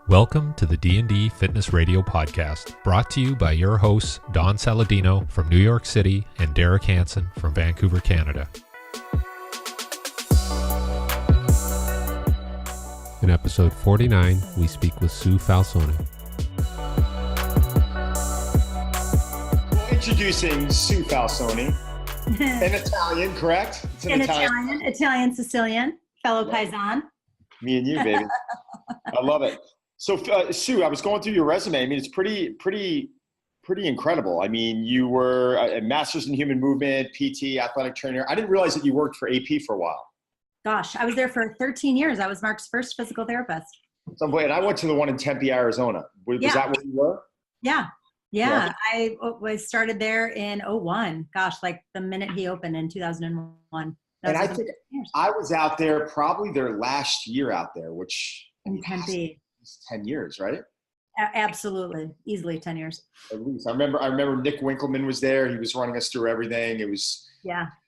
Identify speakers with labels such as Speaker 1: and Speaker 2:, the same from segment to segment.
Speaker 1: Welcome to the D&D Fitness Radio Podcast, brought to you by your hosts, Don Saladino from New York City and Derek Hansen from Vancouver, Canada. In episode 49, we speak with Sue Falsone.
Speaker 2: Well, introducing Sue Falsone, an Italian, correct?
Speaker 3: It's an Italian Sicilian, fellow Paisan.
Speaker 2: Me and you, baby. I love it. So, Sue, I was going through your resume. I mean, it's pretty incredible. I mean, you were a master's in human movement, PT, athletic trainer. I didn't realize that you worked for AP for a while.
Speaker 3: Gosh, I was there for 13 years. I was Mark's first physical therapist.
Speaker 2: And I went to the one in Tempe, Arizona. Was that where you were?
Speaker 3: Yeah. I started there in 2001. Gosh, like the minute he opened in 2001.
Speaker 2: And I think I was out there probably their last year out there, which
Speaker 3: in Tempe.
Speaker 2: 10 years, right?
Speaker 3: Absolutely. Easily 10 years.
Speaker 2: At least. I remember Nick Winkleman was there. He was running us through everything. It was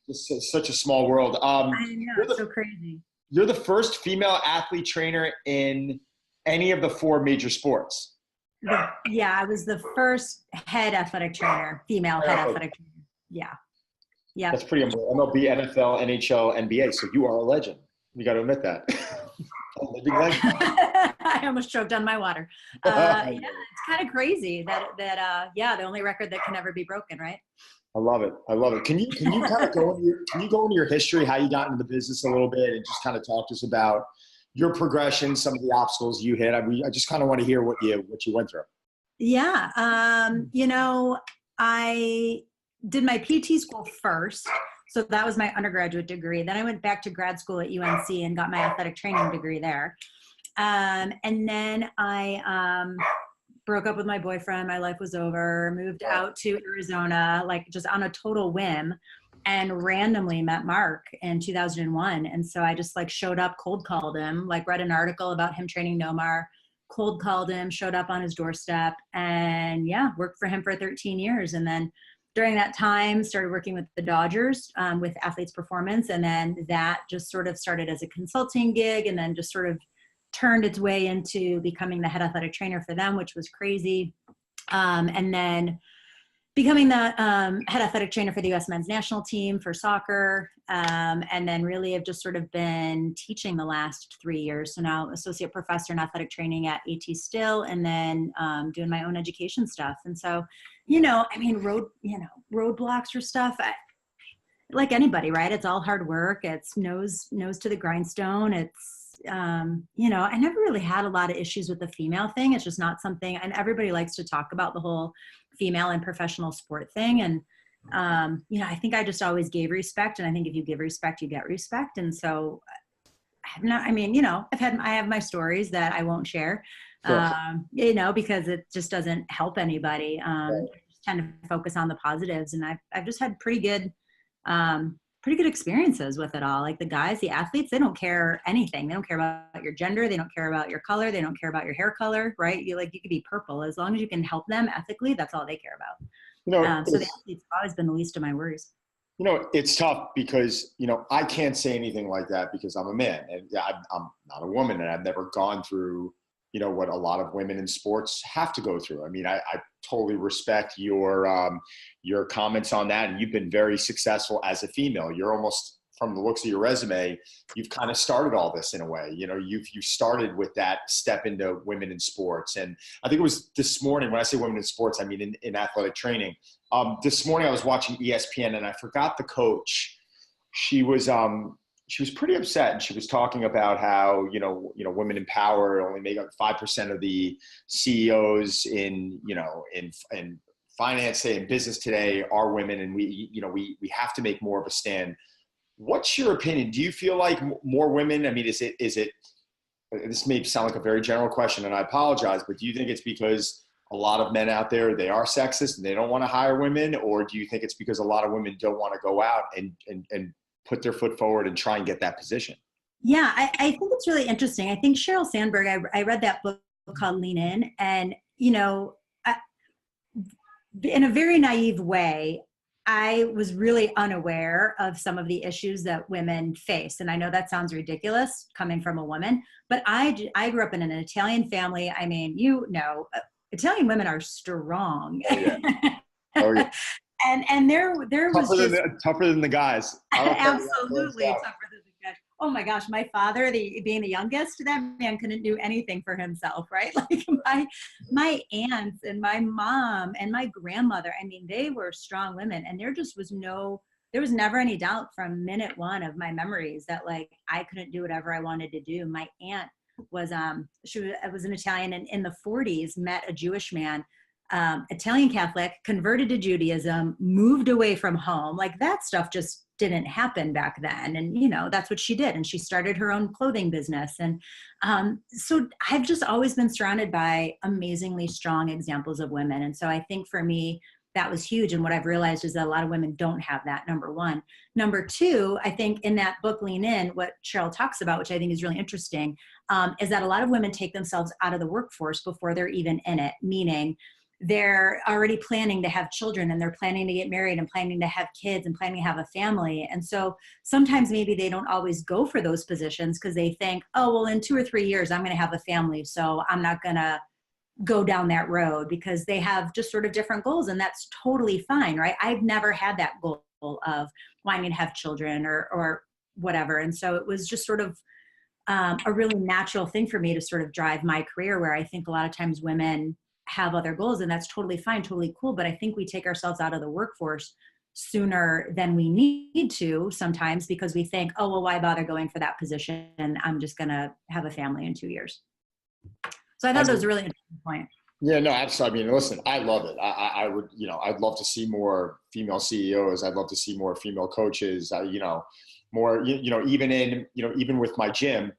Speaker 2: just such a small world.
Speaker 3: I know, it's so crazy.
Speaker 2: You're the first female athlete trainer in any of the four major sports.
Speaker 3: I was the first head athletic trainer, female head athletic trainer. Yeah.
Speaker 2: That's pretty amazing. MLB, NFL, NHL, NBA. So you are a legend. You got to admit that.
Speaker 3: I almost choked on my water. It's kind of crazy that the only record that can never be broken, right?
Speaker 2: I love it. Can you kind of go into your history, how you got into the business a little bit, and just kind of talk to us about your progression, some of the obstacles you hit? I just kind of want to hear what you went through.
Speaker 3: Yeah. I did my PT school first. So that was my undergraduate degree. Then I went back to grad school at UNC and got my athletic training degree there. And then I broke up with my boyfriend. My life was over, moved out to Arizona, like just on a total whim, and randomly met Mark in 2001. And so I just like showed up, cold called him, like read an article about him training Nomar, cold called him, showed up on his doorstep, and worked for him for 13 years. And then during that time, started working with the Dodgers with Athletes Performance. And then that just sort of started as a consulting gig and then just sort of turned its way into becoming the head athletic trainer for them, which was crazy. And then becoming the head athletic trainer for the U.S. men's national team for soccer. And then really have just sort of been teaching the last 3 years. So now associate professor in athletic training at AT Still, and then doing my own education stuff. And so, roadblocks or stuff, like anybody, right? It's all hard work. It's nose to the grindstone. It's, I never really had a lot of issues with the female thing. It's just not something, and everybody likes to talk about the whole female and professional sport thing. And, I think I just always gave respect. And I think if you give respect, you get respect. And so I have my stories that I won't share, because it just doesn't help anybody. I just tend to focus on the positives. And I've just had pretty good experiences with it all. Like the guys, the athletes, they don't care anything. They don't care about your gender. They don't care about your color. They don't care about your hair color, right? You could be purple. As long as you can help them ethically, that's all they care about. So the athletes have always been the least of my worries.
Speaker 2: It's tough because, I can't say anything like that because I'm a man and I'm not a woman, and I've never gone through, what a lot of women in sports have to go through. I mean, I totally respect your comments on that. And you've been very successful as a female. You're almost, from the looks of your resume, you've kind of started all this in a way. You started with that step into women in sports. And I think it was this morning, when I say women in sports, I mean in athletic training. This morning I was watching ESPN and I forgot the coach. She was pretty upset, and she was talking about how, women in power only make up 5% of the CEOs in finance today and business today are women. And we have to make more of a stand. What's your opinion? Do you feel like more women, I mean, is it, this may sound like a very general question and I apologize, but do you think it's because a lot of men out there, they are sexist and they don't want to hire women? Or do you think it's because a lot of women don't want to go out and put their foot forward and try and get that position?
Speaker 3: Yeah, I think it's really interesting. I think Sheryl Sandberg, I read that book called Lean In, and, in a very naive way, I was really unaware of some of the issues that women face. And I know that sounds ridiculous coming from a woman, but I grew up in an Italian family. I mean, Italian women are strong.
Speaker 2: Oh, yeah. Oh, yeah.
Speaker 3: And there was just
Speaker 2: tougher than the guys.
Speaker 3: absolutely tougher than the guys. Oh my gosh, my father, being the youngest, that man couldn't do anything for himself, right? Like my aunts and my mom and my grandmother, I mean, they were strong women, and there was never any doubt from minute one of my memories that like I couldn't do whatever I wanted to do. My aunt was she was an Italian, and in the 40s met a Jewish man, Italian Catholic, converted to Judaism, moved away from home. Like that stuff just didn't happen back then. And, that's what she did. And she started her own clothing business. And so I've just always been surrounded by amazingly strong examples of women. And so I think for me, that was huge. And what I've realized is that a lot of women don't have that, number one. Number two, I think in that book, Lean In, what Cheryl talks about, which I think is really interesting, is that a lot of women take themselves out of the workforce before they're even in it, meaning they're already planning to have children, and they're planning to get married and planning to have kids and planning to have a family. And so sometimes maybe they don't always go for those positions because they think, oh, well, in 2 or 3 years, I'm going to have a family, so I'm not going to go down that road, because they have just sort of different goals. And that's totally fine, right? I've never had that goal of wanting to have children or whatever. And so it was just sort of a really natural thing for me to sort of drive my career, where I think a lot of times women have other goals, and that's totally fine, totally cool. But I think we take ourselves out of the workforce sooner than we need to sometimes, because we think, oh, well, why bother going for that position? I'm just going to have a family in 2 years. So I thought that was a really interesting point.
Speaker 2: Yeah, no, absolutely. I mean, listen, I love it. I would, I'd love to see more female CEOs. I'd love to see more female coaches, more, even with my gym.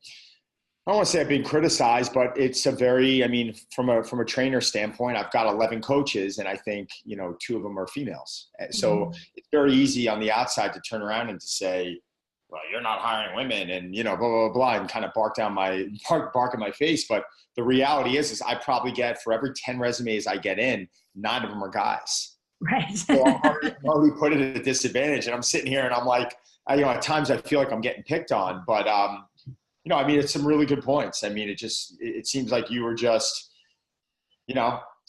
Speaker 2: I don't want to say I've been criticized, but it's from a trainer standpoint, I've got 11 coaches, and I think, 2 of them are females. So It's very easy on the outside to turn around and to say, well, you're not hiring women, and, blah, blah, blah, and kind of bark in my face. But the reality is I probably get, for every 10 resumes I get in, 9 of them are guys.
Speaker 3: Right.
Speaker 2: So I'm already put at a disadvantage, and I'm sitting here and I'm like, at times I feel like I'm getting picked on, but, it's some really good points. I mean, it seems like you were just,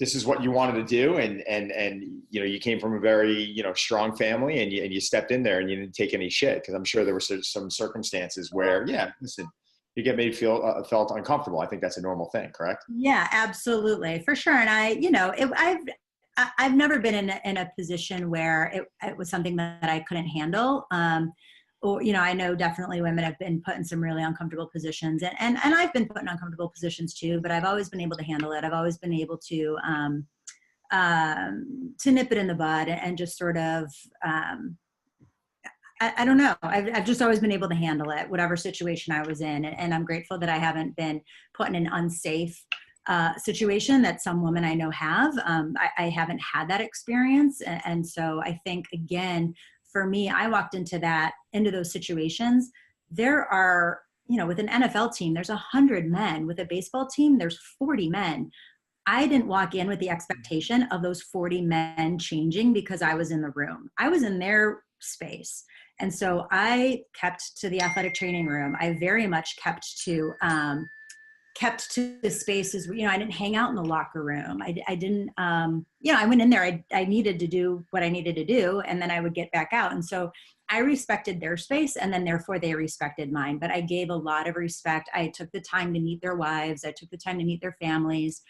Speaker 2: this is what you wanted to do. And you came from a very, strong family, and you stepped in there and you didn't take any shit. Cause I'm sure there were some circumstances where, listen, you get made felt uncomfortable. I think that's a normal thing, correct?
Speaker 3: Yeah, absolutely. For sure. And I've never been in a position where it was something that I couldn't handle. I know definitely women have been put in some really uncomfortable positions, and I've been put in uncomfortable positions too, but I've always been able to handle it. I've always been able to nip it in the bud and just sort of, I don't know. I've just always been able to handle it, whatever situation I was in. And I'm grateful that I haven't been put in an unsafe situation that some women I know have. I haven't had that experience. And so I think, again, for me, I walked into those situations. There are, with an NFL team, there's 100 men. With a baseball team, there's 40 men. I didn't walk in with the expectation of those 40 men changing because I was in the room. I was in their space. And so I kept to the athletic training room. I very much kept to the spaces, I didn't hang out in the locker room. I didn't, I went in there, I needed to do what I needed to do, and then I would get back out. And so I respected their space, and then therefore they respected mine. But I gave a lot of respect. I took the time to meet their wives. I took the time to meet their families.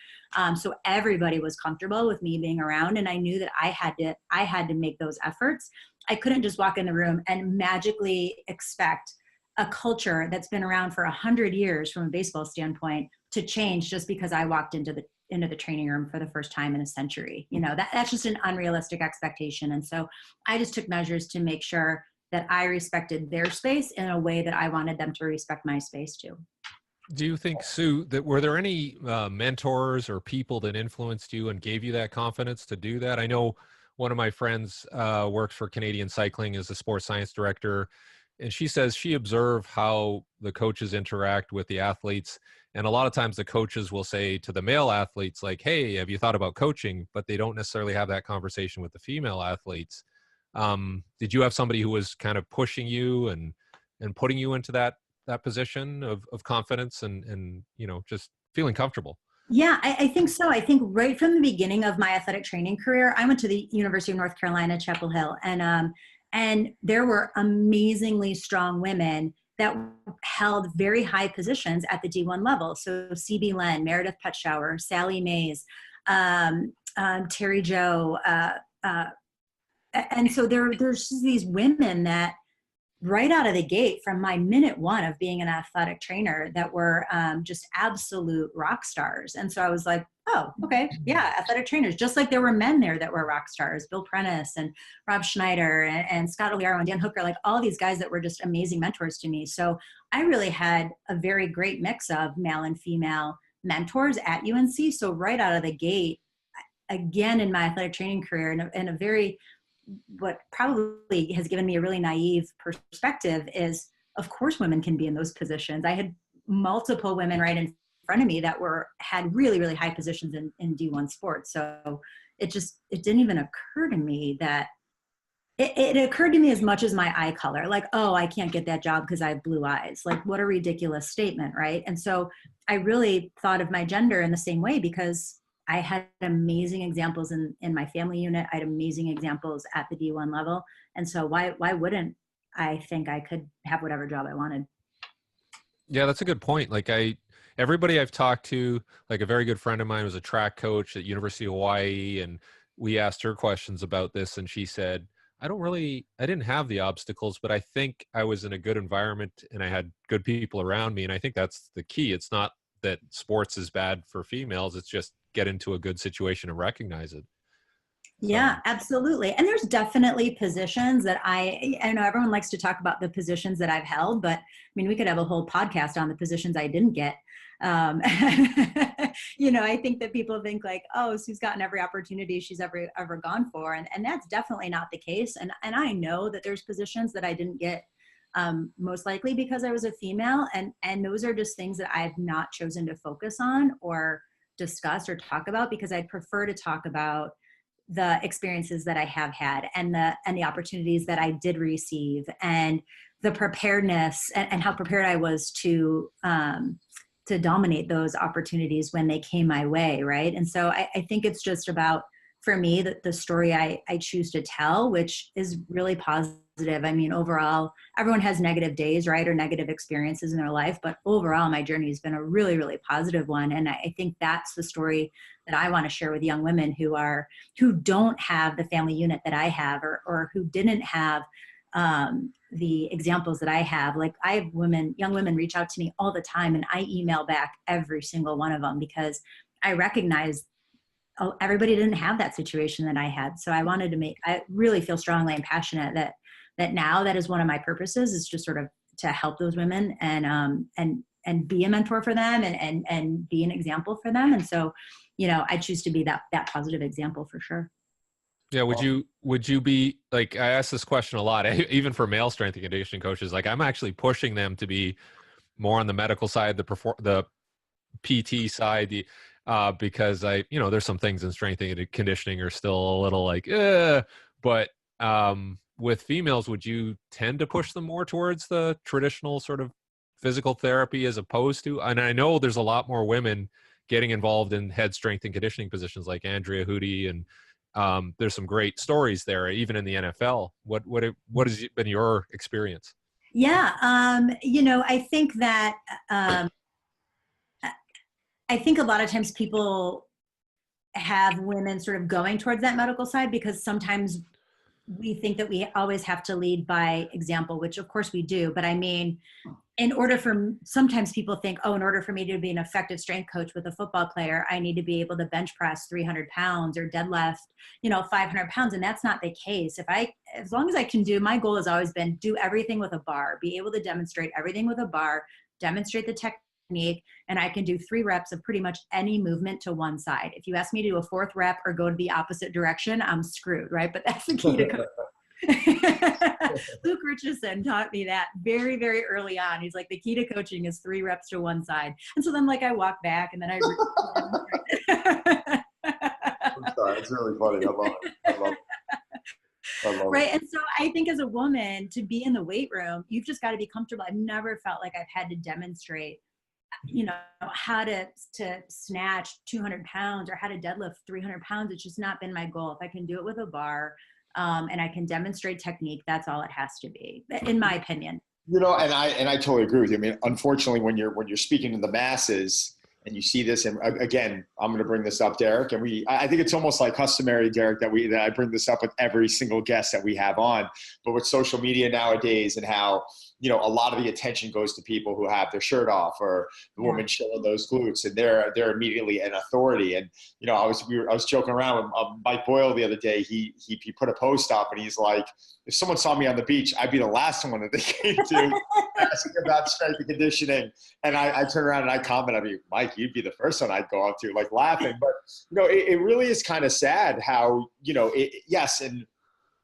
Speaker 3: So everybody was comfortable with me being around. And I knew that I had to make those efforts. I couldn't just walk in the room and magically expect a culture that's been around for 100 years from a baseball standpoint to change just because I walked into the training room for the first time in a century. That's just an unrealistic expectation. And so I just took measures to make sure that I respected their space in a way that I wanted them to respect my space too.
Speaker 1: Do you think, Sue, that were there any mentors or people that influenced you and gave you that confidence to do that? I know one of my friends works for Canadian Cycling as a sports science director. And she says she observed how the coaches interact with the athletes. And a lot of times the coaches will say to the male athletes, like, hey, have you thought about coaching? But they don't necessarily have that conversation with the female athletes. Did you have somebody who was kind of pushing you and putting you into that position of confidence and, you know, just feeling comfortable?
Speaker 3: Yeah, I think so. I think right from the beginning of my athletic training career, I went to the University of North Carolina, Chapel Hill, and there were amazingly strong women that held very high positions at the D1 level. So C.B. Len, Meredith Petschower, Sally Mays, Terry Jo, and so there's just these women that right out of the gate from my minute one of being an athletic trainer that were just absolute rock stars. And so I was like, oh, okay, yeah, athletic trainers, just like there were men there that were rock stars, Bill Prentice and Rob Schneider and Scott Oliaro and Dan Hooker, like all these guys that were just amazing mentors to me. So I really had a very great mix of male and female mentors at UNC. So right out of the gate, again, in my athletic training career, in a very, what probably has given me a really naive perspective is, of course, women can be in those positions. I had multiple women right in front of me that had really, really high positions in D1 sports. So it didn't even occur to me that it occurred to me as much as my eye color, like, oh, I can't get that job because I have blue eyes. Like, what a ridiculous statement, right? And so I really thought of my gender in the same way because I had amazing examples in my family unit. I had amazing examples at the D1 level. And so why wouldn't I think I could have whatever job I wanted?
Speaker 1: Yeah, that's a good point. Like everybody I've talked to, like a very good friend of mine was a track coach at University of Hawaii. And we asked her questions about this. And she said, I didn't have the obstacles, but I think I was in a good environment and I had good people around me. And I think that's the key. It's not that sports is bad for females. It's just get into a good situation and recognize it.
Speaker 3: Yeah, absolutely. And there's definitely positions that I know everyone likes to talk about the positions that I've held, but I mean, we could have a whole podcast on the positions I didn't get. You know, I think that people think like, oh, Sue's gotten every opportunity she's ever gone for. And that's definitely not the case. And I know that there's positions that I didn't get, most likely because I was a female. And those are just things that I've not chosen to focus on or discuss or talk about because I'd prefer to talk about the experiences that I have had and the opportunities that I did receive and the preparedness and how prepared I was to dominate those opportunities when they came my way. Right. And so I think it's just about, for me, the story I choose to tell, which is really positive. I mean, overall, everyone has negative days, right? Or negative experiences in their life. But overall, my journey has been a really, really positive one. And I think that's the story that I want to share with young women who don't have the family unit that I have or who didn't have the examples that I have. Like I have young women reach out to me all the time and I email back every single one of them because I recognize everybody didn't have that situation that I had. So I really feel strongly and passionate that now that is one of my purposes is just sort of to help those women and be a mentor for them and be an example for them. And so, you know, I choose to be that positive example for sure.
Speaker 1: Yeah. Would you be like, I ask this question a lot, even for male strength and conditioning coaches, like I'm actually pushing them to be more on the medical side, the PT side, because there's some things in strength and conditioning are still a little like, but with females, would you tend to push them more towards the traditional sort of physical therapy as opposed to, and I know there's a lot more women getting involved in head strength and conditioning positions like Andrea Hootie, and there's some great stories there, even in the NFL. What has been your experience?
Speaker 3: Yeah. I think that, I think a lot of times people have women sort of going towards that medical side because sometimes we think that we always have to lead by example, which of course we do. But I mean, sometimes people think, in order for me to be an effective strength coach with a football player, I need to be able to bench press 300 pounds or deadlift, 500 pounds. And that's not the case. As long as I can my goal has always been do everything with a bar, be able to demonstrate everything with a bar, demonstrate the technique, and I can do 3 reps of pretty much any movement to one side. If you ask me to do a 4th rep or go to the opposite direction, I'm screwed, right? But that's the key to coaching. Luke Richardson taught me that very, very early on. He's like, the key to coaching is 3 reps to one side. And so then I walk back and then I
Speaker 2: I'm sorry, it's really funny. I love it.
Speaker 3: Right. And so I think as a woman, to be in the weight room, you've just got to be comfortable. I've never felt like I've had to demonstrate, how to snatch 200 pounds or how to deadlift 300 pounds. It's just not been my goal. If I can do it with a bar, and I can demonstrate technique, that's all it has to be, in my opinion.
Speaker 2: And I totally agree with you. I mean, unfortunately, when you're speaking to the masses and you see this, and again, I'm going to bring this up, Derek, and I think it's almost like customary, Derek, that I bring this up with every single guest that we have on, but with social media nowadays and how, a lot of the attention goes to people who have their shirt off or the woman showing those glutes, and they're immediately an authority. And, I was joking around with Mike Boyle the other day. He put a post up and he's like, if someone saw me on the beach, I'd be the last one that they came to asking about strength and conditioning. And I turn around and I comment, Mike, you'd be the first one I'd go up to, like laughing. But, it really is kind of sad how, yes. And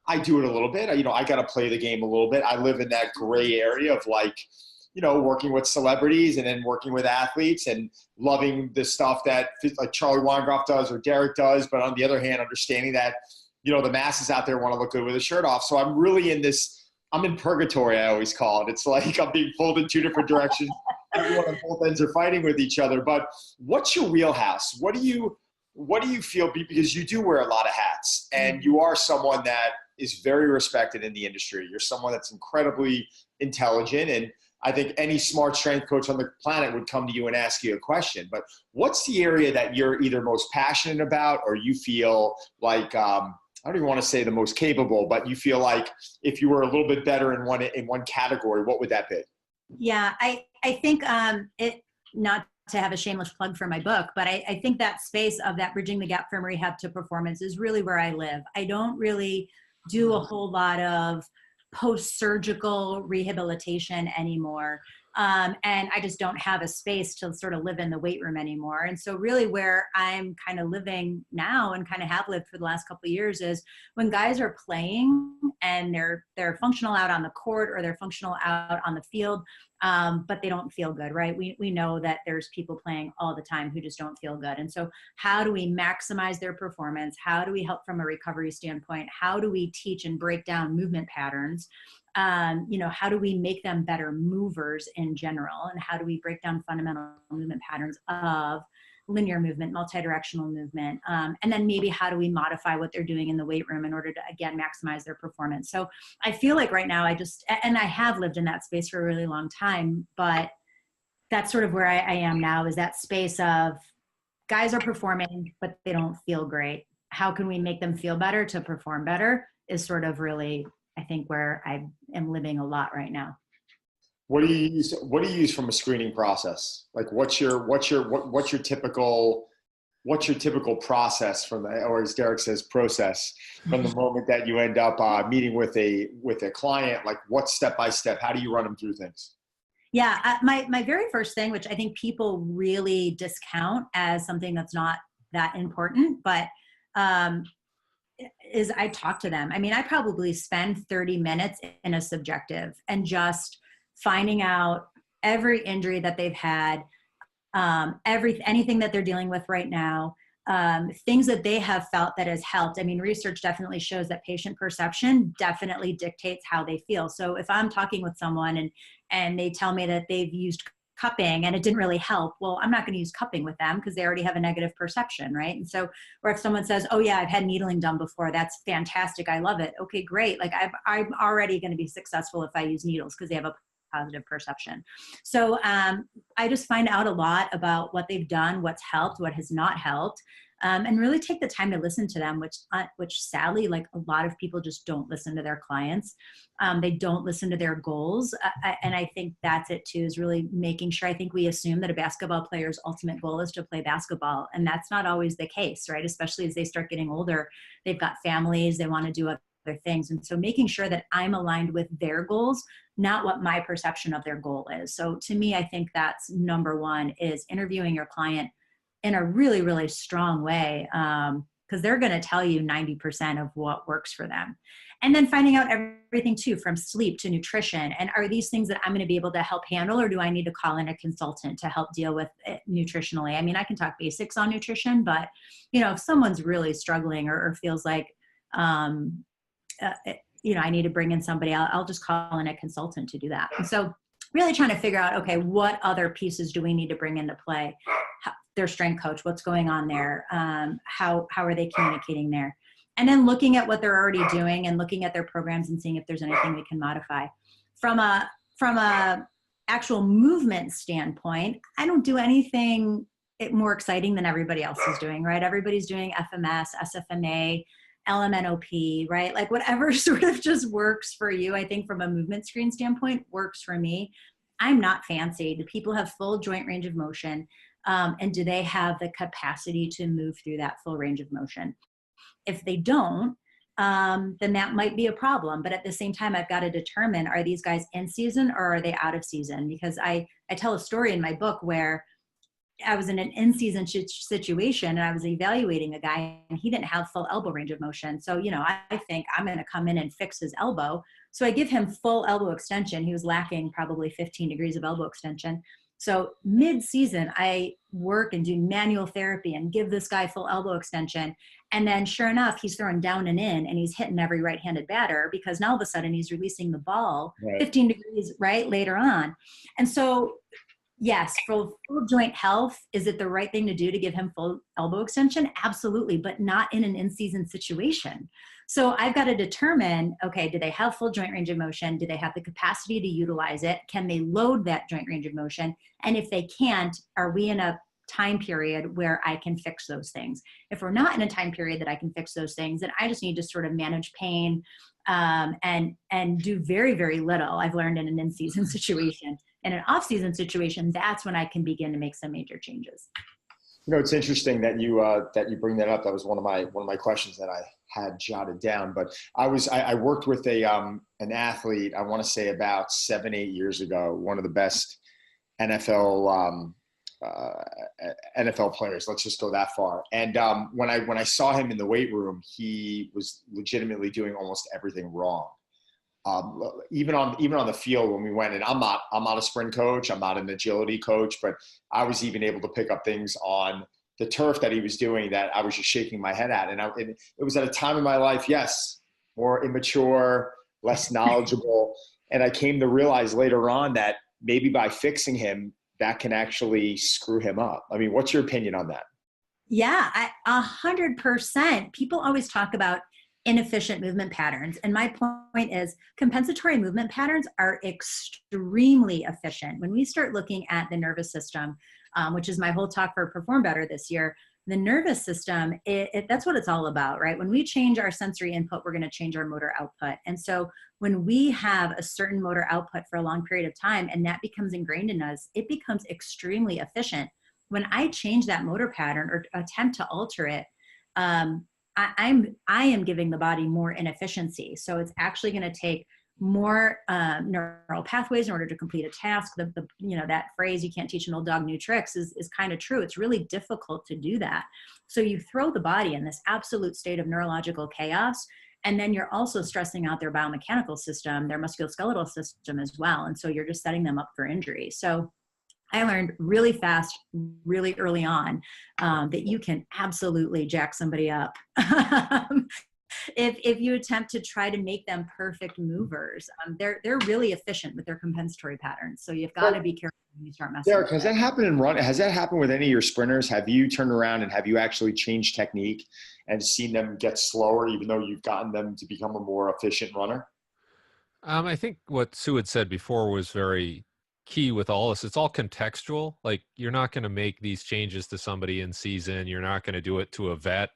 Speaker 2: I do it a little bit. I got to play the game a little bit. I live in that gray area of working with celebrities and then working with athletes and loving the stuff that like Charlie Weingroff does or Derek does. But on the other hand, understanding that, the masses out there want to look good with a shirt off. So I'm really I'm in purgatory, I always call it. It's like I'm being pulled in two different directions. Everyone on both ends are fighting with each other. But what's your wheelhouse? What do you feel, because you do wear a lot of hats and you are someone that is very respected in the industry. You're someone that's incredibly intelligent, and I think any smart strength coach on the planet would come to you and ask you a question. But what's the area that you're either most passionate about, or you feel like, I don't even want to say the most capable, but you feel like if you were a little bit better in one category, what would that be?
Speaker 3: Yeah, I think not to have a shameless plug for my book, but I think that space of that bridging the gap from rehab to performance is really where I live. I don't really do a whole lot of post-surgical rehabilitation anymore. And I just don't have a space to sort of live in the weight room anymore. And so really where I'm kind of living now and kind of have lived for the last couple of years is when guys are playing and they're functional out on the court or they're functional out on the field, but they don't feel good, right? We know that there's people playing all the time who just don't feel good. And so how do we maximize their performance? How do we help from a recovery standpoint? How do we teach and break down movement patterns? How do we make them better movers in general? And how do we break down fundamental movement patterns of linear movement, multidirectional movement? And then maybe how do we modify what they're doing in the weight room in order to, again, maximize their performance? So I feel like right now and I have lived in that space for a really long time, but that's sort of where I am now, is that space of guys are performing, but they don't feel great. How can we make them feel better to perform better is sort of really, I think, where I am living a lot right now.
Speaker 2: What do you use from a screening process? Like what's your typical process from the, or as Derek says, process, from the moment that you end up meeting with a client? Like what's step by step? How do you run them through things?
Speaker 3: Yeah, my very first thing, which I think people really discount as something that's not that important, but is I talk to them. I mean, I probably spend 30 minutes in a subjective and just finding out every injury that they've had, anything that they're dealing with right now, things that they have felt that has helped. I mean, research definitely shows that patient perception definitely dictates how they feel. So if I'm talking with someone and they tell me that they've used cupping and it didn't really help, well, I'm not going to use cupping with them because they already have a negative perception, right? And so, or if someone says, oh yeah, I've had needling done before, that's fantastic, I love it. Okay, great. Like I'm already going to be successful if I use needles because they have a positive perception. So I just find out a lot about what they've done, what's helped, what has not helped, and really take the time to listen to them, which sadly, like a lot of people just don't listen to their clients. They don't listen to their goals. And I think that's it too, is really making sure. I think we assume that a basketball player's ultimate goal is to play basketball. And that's not always the case, right? Especially as they start getting older, they've got families, they want to do other things. And so making sure that I'm aligned with their goals, not what my perception of their goal is. So to me, I think that's number one, is interviewing your client in a really, really strong way, because they're going to tell you 90% of what works for them. And then finding out everything too, from sleep to nutrition. And are these things that I'm going to be able to help handle, or do I need to call in a consultant to help deal with it nutritionally? I mean, I can talk basics on nutrition, but if someone's really struggling or feels like I need to bring in somebody. I'll just call in a consultant to do that. And so really trying to figure out, okay, what other pieces do we need to bring into play? Their strength coach, what's going on there? How are they communicating there? And then looking at what they're already doing and looking at their programs and seeing if there's anything we can modify. From a actual movement standpoint, I don't do anything more exciting than everybody else is doing, right? Everybody's doing FMS, SFMA, LMNOP, right? Like whatever sort of just works for you. I think from a movement screen standpoint works for me. I'm not fancy. Do people have full joint range of motion? And do they have the capacity to move through that full range of motion? If they don't, then that might be a problem. But at the same time, I've got to determine, are these guys in season or are they out of season? Because I tell a story in my book where I was in an in-season situation and I was evaluating a guy and he didn't have full elbow range of motion. So, I think I'm going to come in and fix his elbow. So I give him full elbow extension. He was lacking probably 15 degrees of elbow extension. So mid-season, I work and do manual therapy and give this guy full elbow extension. And then sure enough, he's throwing down and in and he's hitting every right-handed batter because now all of a sudden he's releasing the ball 15 degrees right later on. And so yes, for full joint health, is it the right thing to do to give him full elbow extension? Absolutely, but not in an in-season situation. So I've got to determine, okay, do they have full joint range of motion? Do they have the capacity to utilize it? Can they load that joint range of motion? And if they can't, are we in a time period where I can fix those things? If we're not in a time period that I can fix those things, then I just need to sort of manage pain and do very, very little. I've learned in an in-season situation. In an off-season situation, that's when I can begin to make some major changes.
Speaker 2: It's interesting that you bring that up. That was one of my questions that I had jotted down. But I worked with an athlete, I want to say about 7-8 years ago, one of the best NFL players. Let's just go that far. And when I saw him in the weight room, he was legitimately doing almost everything wrong. Even on the field when we went, and I'm not a sprint coach, I'm not an agility coach, but I was even able to pick up things on the turf that he was doing that I was just shaking my head at. And it was at a time in my life, yes, more immature, less knowledgeable. And I came to realize later on that maybe by fixing him, that can actually screw him up. I mean, what's your opinion on that?
Speaker 3: Yeah, 100%. People always talk about inefficient movement patterns. And my point is compensatory movement patterns are extremely efficient. When we start looking at the nervous system, which is my whole talk for Perform Better this year, the nervous system, that's what it's all about, right? When we change our sensory input, we're going to change our motor output. And so when we have a certain motor output for a long period of time and that becomes ingrained in us, it becomes extremely efficient. When I change that motor pattern or attempt to alter it, I am giving the body more inefficiency. So it's actually going to take more neural pathways in order to complete a task. That phrase, you can't teach an old dog new tricks, is kind of true. It's really difficult to do that. So you throw the body in this absolute state of neurological chaos, and then you're also stressing out their biomechanical system, their musculoskeletal system as well. And so you're just setting them up for injury. So I learned really fast, really early on, that you can absolutely jack somebody up if you attempt to try to make them perfect movers. They're really efficient with their compensatory patterns. So you've got to be careful when you start messing.
Speaker 2: Derek, has that happened in running? Has that happened with any of your sprinters? Have you turned around and have you actually changed technique and seen them get slower, even though you've gotten them to become a more efficient runner?
Speaker 1: I think what Sue had said before was very key with all this. It's all contextual. Like, you're not going to make these changes to somebody in season. You're not going to do it to a vet.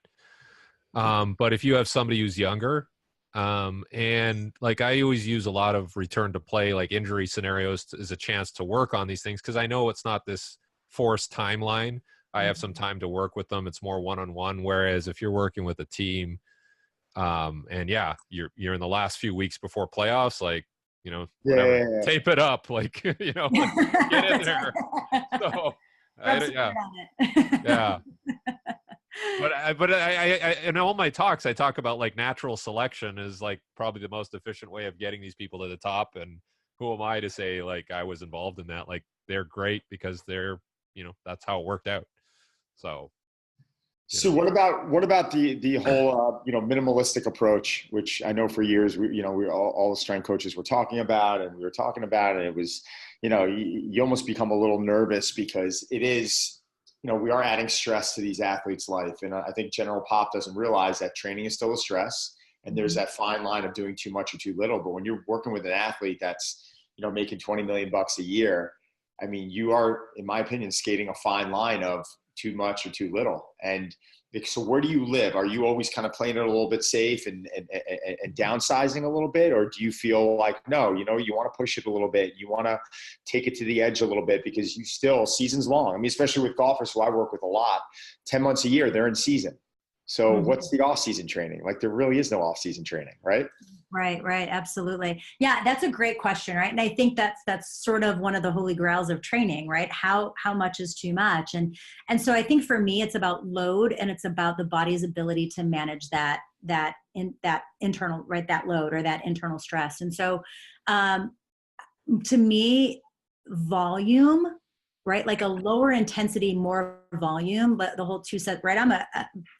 Speaker 1: But if you have somebody who's younger, and like I always use a lot of return to play, like injury scenarios as a chance to work on these things. Cause I know it's not this forced timeline. I have some time to work with them. It's more one-on-one. Whereas if you're working with a team, and yeah, you're in the last few weeks before playoffs, like, tape it up, like, get in there. So, yeah. But I in all my talks, I talk about like natural selection is like probably the most efficient way of getting these people to the top. And who am I to say like I was involved in that? Like, they're great because they're, that's how it worked out. So
Speaker 2: So what about the whole minimalistic approach, which I know for years we all the strength coaches were talking about, and it was, you almost become a little nervous because it is, we are adding stress to these athletes' life, and I think general pop doesn't realize that training is still a stress, and there's that fine line of doing too much or too little. But when you're working with an athlete that's making $20 million a year, I mean, you are, in my opinion, skating a fine line of too much or too little. And so where do you live? Are you always kind of playing it a little bit safe and downsizing a little bit? Or do you feel like, no, you want to push it a little bit. You want to take it to the edge a little bit because season's long. I mean, especially with golfers who I work with a lot, 10 months a year, they're in season. So what's the off-season training? Like, there really is no off-season training, right?
Speaker 3: Right. Absolutely. Yeah, that's a great question, right? And I think that's sort of one of the holy grails of training, right? How much is too much? And so I think for me, it's about load, and it's about the body's ability to manage that internal, right, that load or that internal stress. And so to me, volume, right? Like a lower intensity, more volume, but the whole 2 set, right? I'm a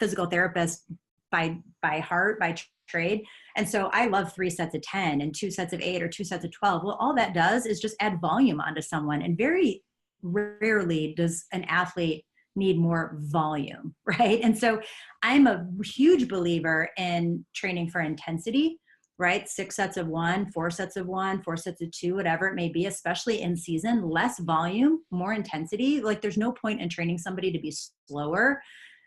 Speaker 3: physical therapist by heart, by trade. And so I love 3 sets of 10 and 2 sets of 8 or 2 sets of 12. Well, all that does is just add volume onto someone. And very rarely does an athlete need more volume, right? And so I'm a huge believer in training for intensity, right? 6 sets of 1, 4 sets of 1, 4 sets of 2, whatever it may be, especially in season, less volume, more intensity. Like, there's no point in training somebody to be slower,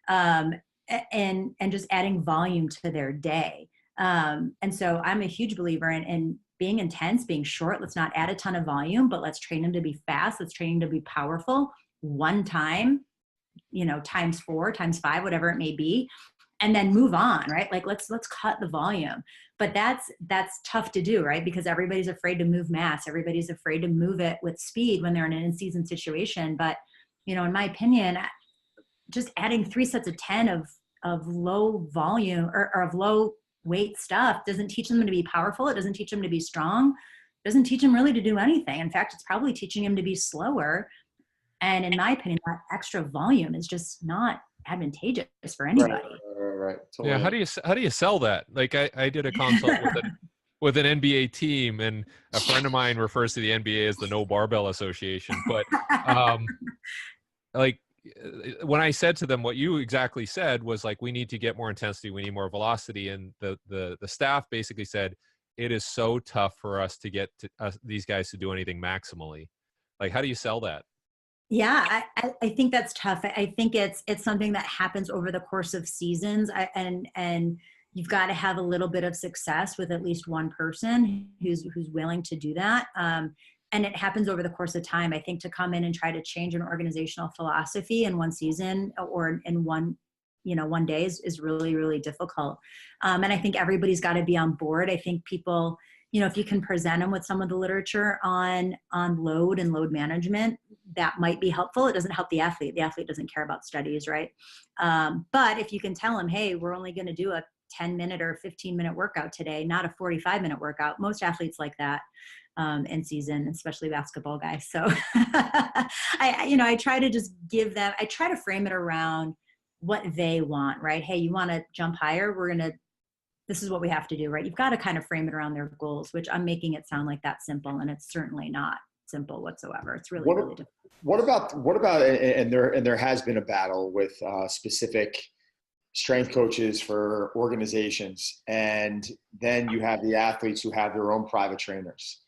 Speaker 3: and just adding volume to their day. And so I'm a huge believer in being intense, being short. Let's not add a ton of volume, but let's train them to be fast. Let's train them to be powerful one time, times 4, times 5, whatever it may be, and then move on, right? Like, let's cut the volume. But that's tough to do, right? Because everybody's afraid to move mass. Everybody's afraid to move it with speed when they're in an in-season situation. But, in my opinion, just adding 3 sets of 10 of low volume or of low weight stuff doesn't teach them to be powerful. It doesn't teach them to be strong. It doesn't teach them really to do anything. In fact, it's probably teaching them to be slower. And in my opinion, that extra volume is just not advantageous for anybody.
Speaker 2: Right. Totally.
Speaker 1: Yeah. How do you sell that? Like, I did a consult with an NBA team, and a friend of mine refers to the NBA as the No Barbell Association. But like, when I said to them what you exactly said was like, we need to get more intensity, we need more velocity, and the staff basically said, it is so tough for us to get these guys to do anything maximally. Like, how do you sell that?
Speaker 3: Yeah, I think that's tough. I think it's something that happens over the course of seasons, and you've got to have a little bit of success with at least one person who's willing to do that. And it happens over the course of time. I think to come in and try to change an organizational philosophy in one season or in one day is really, really difficult. And I think everybody's got to be on board. I think people, if you can present them with some of the literature on load and load management, that might be helpful. It doesn't help the athlete. The athlete doesn't care about studies, right? But if you can tell them, hey, we're only going to do a 10-minute or 15-minute workout today, not a 45-minute workout. Most athletes like that. In season, especially basketball guys. So I try to just I try to frame it around what they want, right? Hey, you want to jump higher? This is what we have to do, right? You've got to kind of frame it around their goals, which I'm making it sound like that's simple, and it's certainly not simple whatsoever. It's really, really difficult.
Speaker 2: What about, and there has been a battle with specific strength coaches for organizations. And then you have the athletes who have their own private trainers.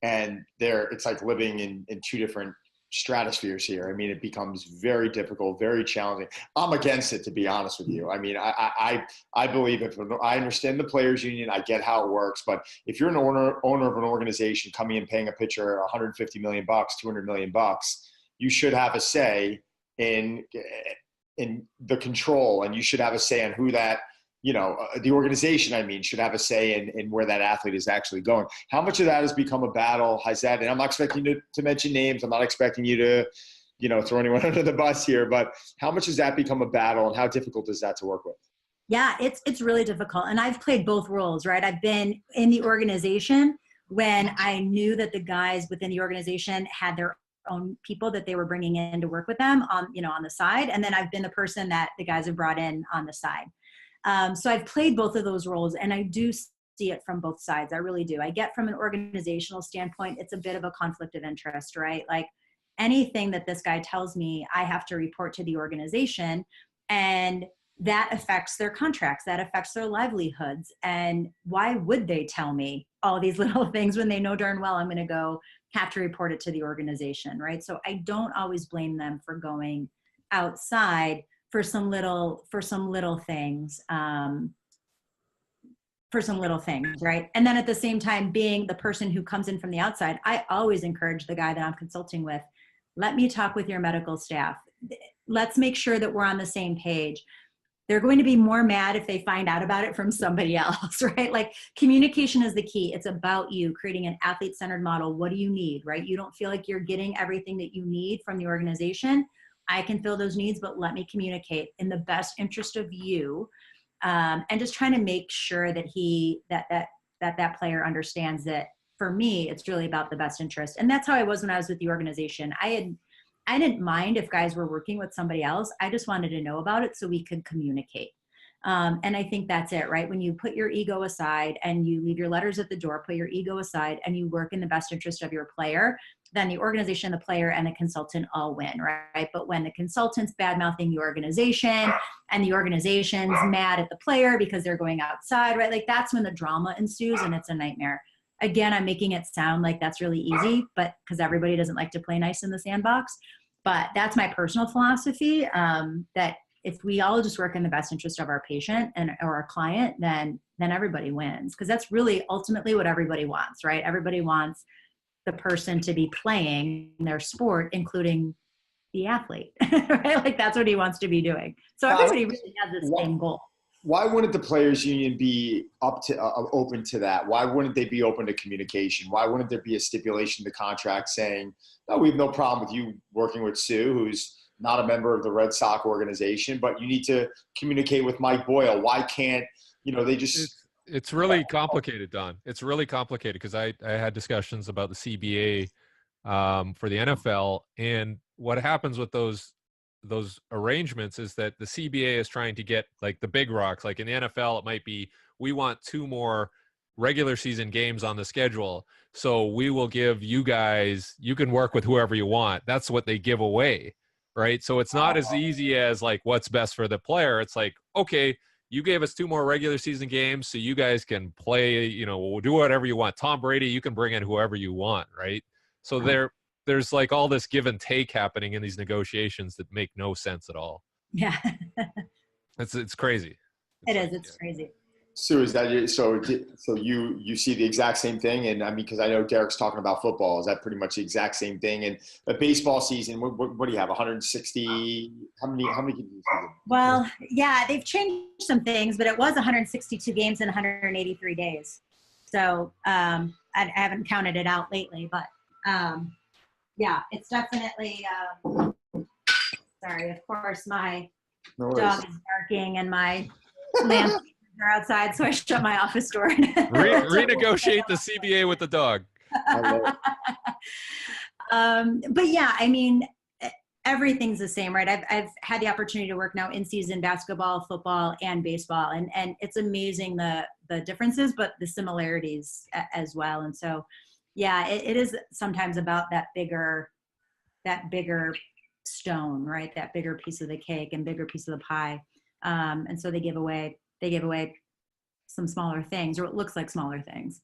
Speaker 2: And it's like living in 2 different stratospheres here. I mean, it becomes very difficult, very challenging. I'm against it, to be honest with you. I mean, I believe I understand the players union. I get how it works, but if you're an owner of an organization coming and paying a pitcher $150 million, $200 million, you should have a say in the control, and you should have a say on who that, the organization, should have a say in where that athlete is actually going. How much of that has become a battle? And I'm not expecting you to mention names. I'm not expecting you to, throw anyone under the bus here, but how much has that become a battle, and how difficult is that to work with?
Speaker 3: Yeah, it's really difficult. And I've played both roles, right? I've been in the organization when I knew that the guys within the organization had their own people that they were bringing in to work with them on, on the side. And then I've been the person that the guys have brought in on the side. So I've played both of those roles, and I do see it from both sides. I really do. I get from an organizational standpoint, it's a bit of a conflict of interest, right? Like anything that this guy tells me, I have to report to the organization, and that affects their contracts, that affects their livelihoods. And why would they tell me all these little things when they know darn well I'm going to go have to report it to the organization, right? So I don't always blame them for going outside for some little things, right? And then at the same time, being the person who comes in from the outside, I always encourage the guy that I'm consulting with, let me talk with your medical staff. Let's make sure that we're on the same page. They're going to be more mad if they find out about it from somebody else, right? Like communication is the key. It's about you creating an athlete-centered model. What do you need, right? You don't feel like you're getting everything that you need from the organization. I can fill those needs, but let me communicate in the best interest of you. And just trying to make sure that that player understands that for me, it's really about the best interest. And that's how I was when I was with the organization. I didn't mind if guys were working with somebody else. I just wanted to know about it so we could communicate. And I think that's it, right? When you put your ego aside and you leave your letters at the door, put your ego aside and you work in the best interest of your player, then the organization, the player, and the consultant all win, right? But when the consultant's bad-mouthing the organization and the organization's mad at the player because they're going outside, right? Like that's when the drama ensues and it's a nightmare. Again, I'm making it sound like that's really easy, but because everybody doesn't like to play nice in the sandbox. But that's my personal philosophy, that if we all just work in the best interest of our patient or our client, then everybody wins. Because that's really ultimately what everybody wants, right? Everybody wants the person to be playing their sport, including the athlete, right? Like that's what he wants to be doing. So everybody really has the same goal.
Speaker 2: Why wouldn't the players union be open to that? Why wouldn't they be open to communication? Why wouldn't there be a stipulation in the contract saying, no, we have no problem with you working with Sue, who's not a member of the Red Sox organization, but you need to communicate with Mike Boyle. Why can't, they just...
Speaker 1: It's really complicated, Don. It's really complicated because I had discussions about the CBA for the NFL, and what happens with those arrangements is that the CBA is trying to get like the big rocks. Like in the NFL, it might be, we want 2 more regular season games on the schedule. So we will give you guys, you can work with whoever you want. That's what they give away, right? So it's not as easy as like what's best for the player. It's like, okay, you gave us 2 more regular season games so you guys can play, we'll do whatever you want. Tom Brady, you can bring in whoever you want, right? So there's like all this give and take happening in these negotiations that make no sense at all.
Speaker 3: Yeah.
Speaker 1: It's crazy.
Speaker 3: It's crazy.
Speaker 2: Sue, is that so you see the exact same thing? And I mean, because I know Derek's talking about football, is that pretty much the exact same thing? And the baseball season, what do you have? 160? How many games?
Speaker 3: Well, yeah, they've changed some things, but it was 162 games in 183 days. So I haven't counted it out lately, but yeah, it's definitely. Sorry, of course, my dog is barking and my lamp. Are outside, so I shut my office door.
Speaker 1: Renegotiate the CBA with the dog.
Speaker 3: But yeah, I mean, everything's the same, right? I've had the opportunity to work now in season basketball, football, and baseball, and it's amazing the differences, but the similarities as well. And so, yeah, it is sometimes about that bigger stone, right? That bigger piece of the cake and bigger piece of the pie. And so they give away some smaller things, or it looks like smaller things.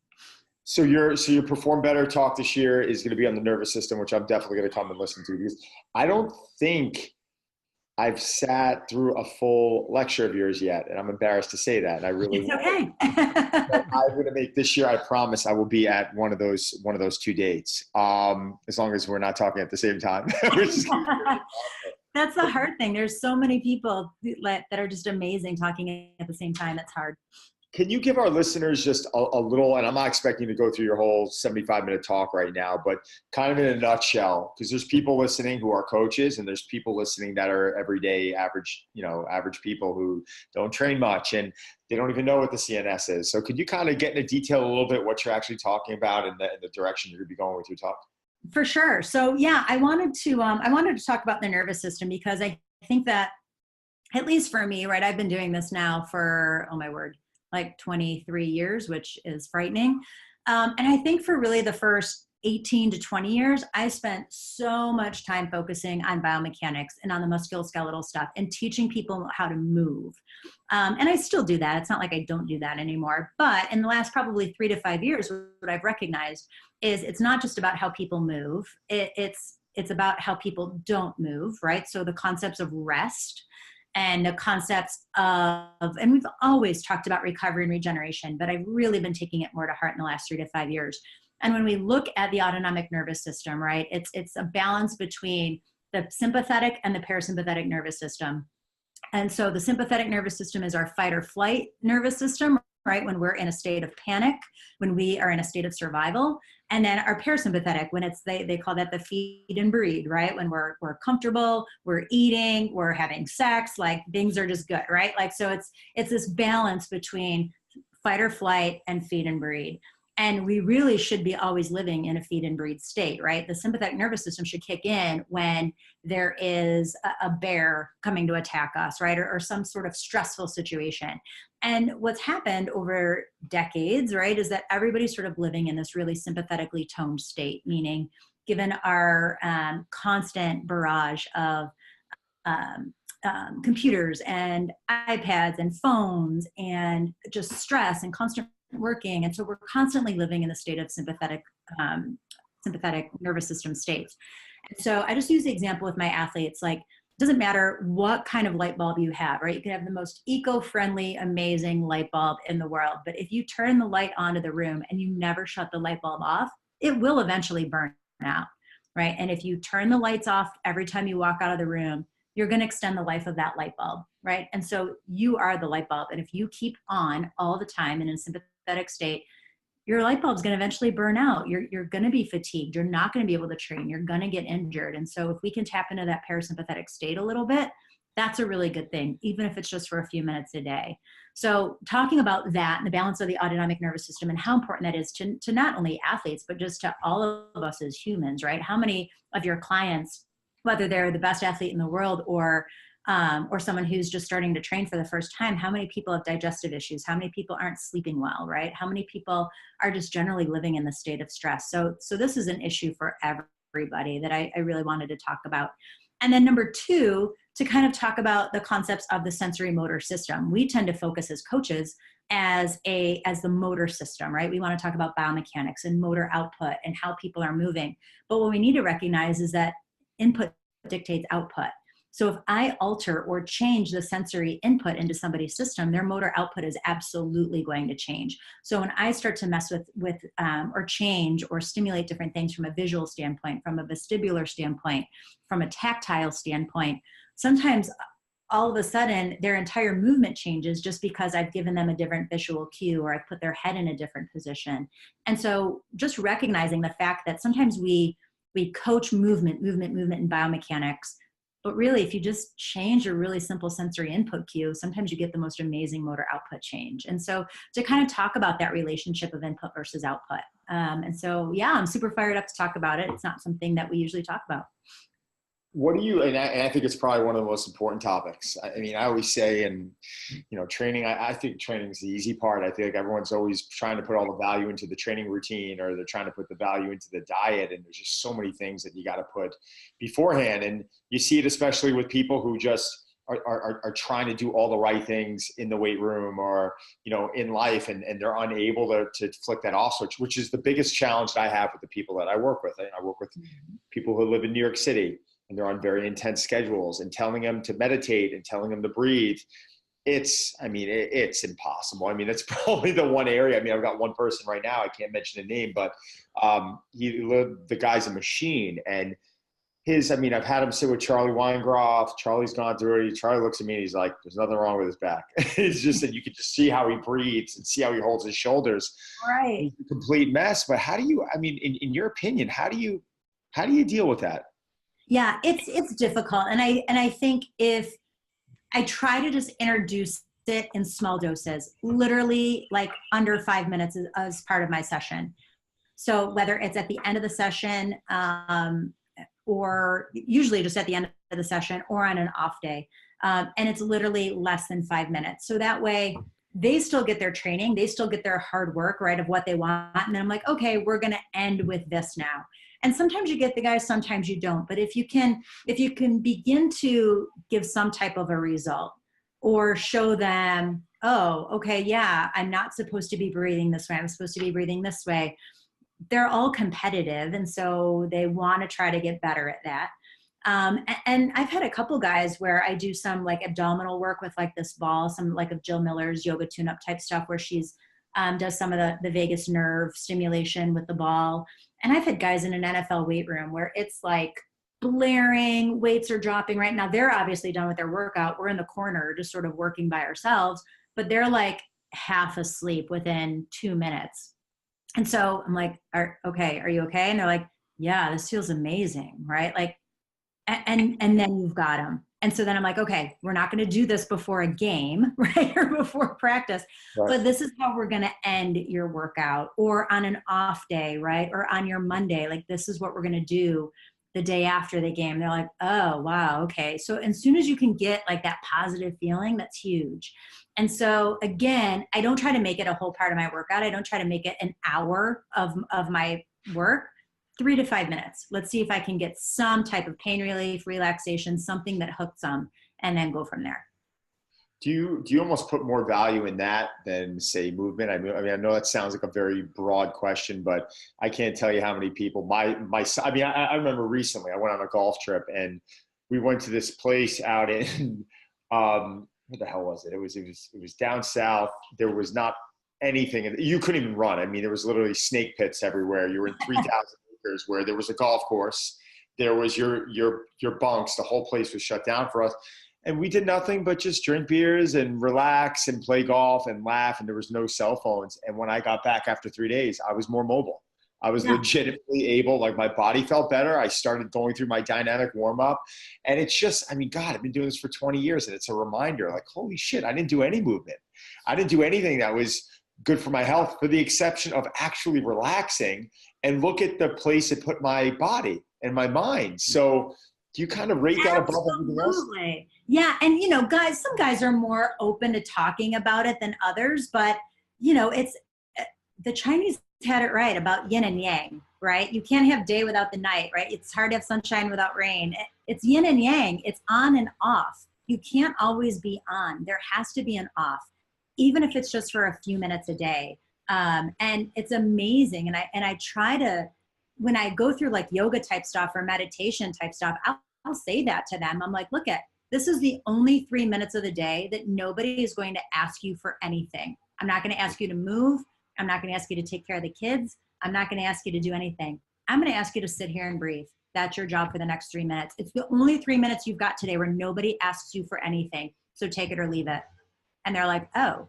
Speaker 2: So your Perform Better talk this year is going to be on the nervous system, which I'm definitely going to come and listen to, because I don't think I've sat through a full lecture of yours yet, and I'm embarrassed to say that. I really
Speaker 3: it's okay.
Speaker 2: I'm going to make this year. I promise I will be at one of those 2 dates, as long as we're not talking at the same time.
Speaker 3: That's the hard thing. There's so many people that are just amazing talking at the same time. It's hard.
Speaker 2: Can you give our listeners just a little, and I'm not expecting you to go through your whole 75-minute talk right now, but kind of in a nutshell, because there's people listening who are coaches and there's people listening that are everyday average people who don't train much and they don't even know what the CNS is. So could you kind of get into detail a little bit what you're actually talking about and the direction you're going to be going with your talk?
Speaker 3: For sure. So yeah, I wanted to talk about the nervous system because I think that, at least for me, right, I've been doing this now for, oh my word, like 23 years, which is frightening. And I think for really the first 18 to 20 years, I spent so much time focusing on biomechanics and on the musculoskeletal stuff and teaching people how to move. And I still do that. It's not like I don't do that anymore. But in the last probably 3 to 5 years, what I've recognized is it's not just about how people move. It's about how people don't move, right? So the concepts of rest and the concepts of, and we've always talked about recovery and regeneration, but I've really been taking it more to heart in the last 3 to 5 years. And when we look at the autonomic nervous system, right, it's a balance between the sympathetic and the parasympathetic nervous system. And so the sympathetic nervous system is our fight or flight nervous system, right, when we're in a state of panic, when we are in a state of survival. And then our parasympathetic, when it's, they call that the feed and breed, right? When we're comfortable, we're eating, we're having sex, like things are just good, right? Like, so it's this balance between fight or flight and feed and breed. And we really should be always living in a feed and breed state, right? The sympathetic nervous system should kick in when there is a bear coming to attack us, right? Or some sort of stressful situation. And what's happened over decades, right, is that everybody's sort of living in this really sympathetically toned state, meaning given our constant barrage of computers and iPads and phones and just stress and constant working. And so we're constantly living in a state of sympathetic nervous system states. And so I just use the example with my athletes, like, it doesn't matter what kind of light bulb you have, right? You can have the most eco-friendly, amazing light bulb in the world. But if you turn the light onto the room and you never shut the light bulb off, it will eventually burn out, right? And if you turn the lights off every time you walk out of the room, you're going to extend the life of that light bulb, right? And so you are the light bulb. And if you keep on all the time in a sympathetic state, your light bulb's going to eventually burn out. You're going to be fatigued. You're not going to be able to train. You're going to get injured. And so if we can tap into that parasympathetic state a little bit, that's a really good thing, even if it's just for a few minutes a day. So talking about that and the balance of the autonomic nervous system and how important that is to not only athletes, but just to all of us as humans, right? How many of your clients, whether they're the best athlete in the world or someone who's just starting to train for the first time, how many people have digestive issues? How many people aren't sleeping well, right? How many people are just generally living in the state of stress? So this is an issue for everybody that I really wanted to talk about. And then number 2, to kind of talk about the concepts of the sensory motor system. We tend to focus as coaches as the motor system, right? We want to talk about biomechanics and motor output and how people are moving. But what we need to recognize is that input dictates output. So if I alter or change the sensory input into somebody's system, their motor output is absolutely going to change. So when I start to mess with or change or stimulate different things from a visual standpoint, from a vestibular standpoint, from a tactile standpoint, sometimes all of a sudden their entire movement changes just because I've given them a different visual cue or I've put their head in a different position. And so just recognizing the fact that sometimes we coach movement in biomechanics. But really, if you just change a really simple sensory input cue, sometimes you get the most amazing motor output change. And so to kind of talk about that relationship of input versus output. And so, yeah, I'm super fired up to talk about it. It's not something that we usually talk about.
Speaker 2: What do you, and I think it's probably one of the most important topics. I mean, I always say, training, I think training is the easy part. I think everyone's always trying to put all the value into the training routine, or they're trying to put the value into the diet. And there's just so many things that you got to put beforehand. And you see it especially with people who just are trying to do all the right things in the weight room or, in life, and they're unable to flick that off switch, which is the biggest challenge that I have with the people that I work with. I work with people who live in New York City, and they're on very intense schedules, and telling them to meditate and telling them to breathe. It's impossible. I mean, it's probably the one area. I mean, I've got one person right now, I can't mention a name, but the guy's a machine. And I've had him sit with Charlie Weingroff. Charlie's gone through it. Charlie looks at me and he's like, there's nothing wrong with his back. It's just that you can just see how he breathes and see how he holds his shoulders.
Speaker 3: Right.
Speaker 2: He's a complete mess. But how do you, in your opinion, how do you deal with that?
Speaker 3: Yeah, it's difficult. And I think if I try to just introduce it in small doses, literally like under 5 minutes as part of my session. So whether it's at the end of the session, or usually just at the end of the session or on an off day. And it's literally less than 5 minutes. So that way they still get their training, they still get their hard work, right, of what they want. And then I'm like, okay, we're going to end with this now. And sometimes you get the guys, sometimes you don't. But if you can begin to give some type of a result or show them, oh, okay, yeah, I'm not supposed to be breathing this way. I'm supposed to be breathing this way. They're all competitive. And so they want to try to get better at that. And I've had a couple guys where I do some like abdominal work with like this ball, some like of Jill Miller's yoga tune-up type stuff where she's does some of the vagus nerve stimulation with the ball. And I've had guys in an NFL weight room where it's like blaring, weights are dropping right now. They're obviously done with their workout. We're in the corner just sort of working by ourselves, but they're like half asleep within 2 minutes. And so I'm like, are you okay? And they're like, yeah, this feels amazing, right? Like, and then you've got them. And so then I'm like, okay, we're not going to do this before a game, right? Or before practice, right. But this is how we're going to end your workout, or on an off day, right? Or on your Monday, like this is what we're going to do the day after the game. They're like, oh, wow. Okay. So as soon as you can get like that positive feeling, that's huge. And so again, I don't try to make it a whole part of my workout. I don't try to make it an hour of my work. 3 to 5 minutes. Let's see if I can get some type of pain relief, relaxation, something that hooks them, and then go from there.
Speaker 2: Do you almost put more value in that than say movement? I mean, I know that sounds like a very broad question, but I can't tell you how many people I remember recently I went on a golf trip and we went to this place out in, what the hell was it? It was down south. There was not anything. You couldn't even run. I mean, there was literally snake pits everywhere. You were in 3,000 acres where there was a golf course. There was your bunks. The whole place was shut down for us. And we did nothing but just drink beers and relax and play golf and laugh. And there was no cell phones. And when I got back after 3 days, I was more mobile. I was legitimately able, like my body felt better. I started going through my dynamic warm up. And it's just, I mean, God, I've been doing this for 20 years. And it's a reminder like, holy shit, I didn't do any movement. I didn't do anything that was good for my health, for the exception of actually relaxing and look at the place it put my body and my mind. So do you kind of rate that above everything else?
Speaker 3: Absolutely. Yeah. And, guys, some guys are more open to talking about it than others, but, it's the Chinese had it right about yin and yang, right? You can't have day without the night, right? It's hard to have sunshine without rain. It's yin and yang. It's on and off. You can't always be on. There has to be an off, even if it's just for a few minutes a day. And it's amazing. And I try to, when I go through like yoga type stuff or meditation type stuff, I'll say that to them. I'm like, look this is the only 3 minutes of the day that nobody is going to ask you for anything. I'm not going to ask you to move. I'm not going to ask you to take care of the kids. I'm not going to ask you to do anything. I'm going to ask you to sit here and breathe. That's your job for the next 3 minutes. It's the only 3 minutes you've got today where nobody asks you for anything. So take it or leave it. And they're like, oh,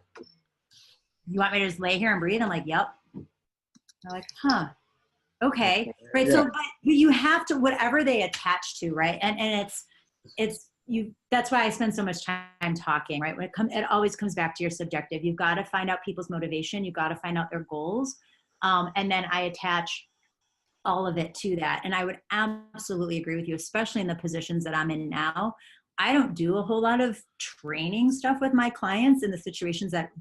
Speaker 3: you want me to just lay here and breathe? I'm like, yep. They're like, huh, okay. Right. Yeah. So, but you have to, whatever they attach to, right. And it's you, that's why I spend so much time talking, right. It always comes back to your subjective. You've got to find out people's motivation. You've got to find out their goals. And then I attach all of it to that. And I would absolutely agree with you, especially in the positions that I'm in now. I don't do a whole lot of training stuff with my clients in the situations that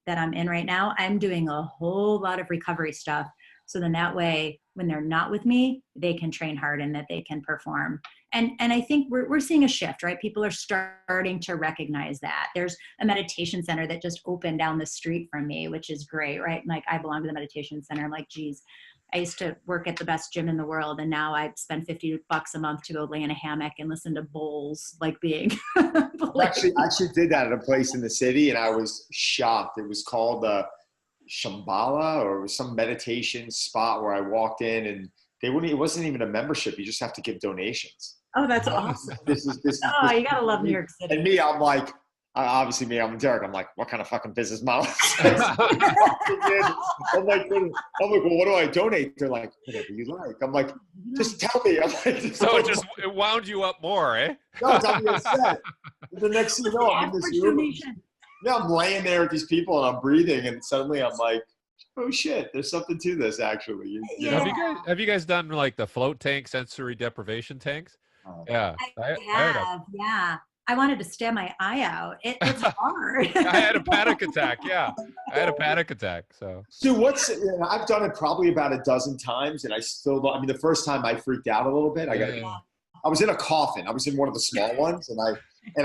Speaker 3: I'm in right now. I'm doing a whole lot of recovery stuff. So then that way, when they're not with me, they can train hard and that they can perform. And I think we're seeing a shift, right? People are starting to recognize that. There's a meditation center that just opened down the street from me, which is great, right? Like I belong to the meditation center. I'm like, geez, I used to work at the best gym in the world, and now I spend $50 a month to go lay in a hammock and listen to bowls like being
Speaker 2: I actually did that at a place in the city, and I was shocked. It was called Shambhala, or it was some meditation spot where I walked in, and it wasn't even a membership. You just have to give donations.
Speaker 3: Oh, that's awesome.
Speaker 2: This
Speaker 3: you gotta love New York City.
Speaker 2: And me, I'm like, obviously I'm Derek. I'm like, what kind of fucking business model? I'm like, well, what do I donate? They're like, whatever you like. I'm like, just tell me. I'm like,
Speaker 1: so it wound you up more, eh?
Speaker 2: No, it's not upset. The next thing you know, I'm in this room. Yeah, I'm laying there with these people and I'm breathing, and suddenly I'm like, Oh shit, there's something to this actually.
Speaker 3: Yeah.
Speaker 1: Have you guys done like the float tank sensory deprivation tanks? Yeah.
Speaker 3: I
Speaker 1: I had a
Speaker 3: have, yeah. I wanted to stab my eye out. It's hard.
Speaker 1: I had a panic attack. Yeah. I had a panic attack. So
Speaker 2: I've done it probably about a dozen times and I still don't. I mean, the first time I freaked out a little bit. I was in a coffin. I was in one of the small ones and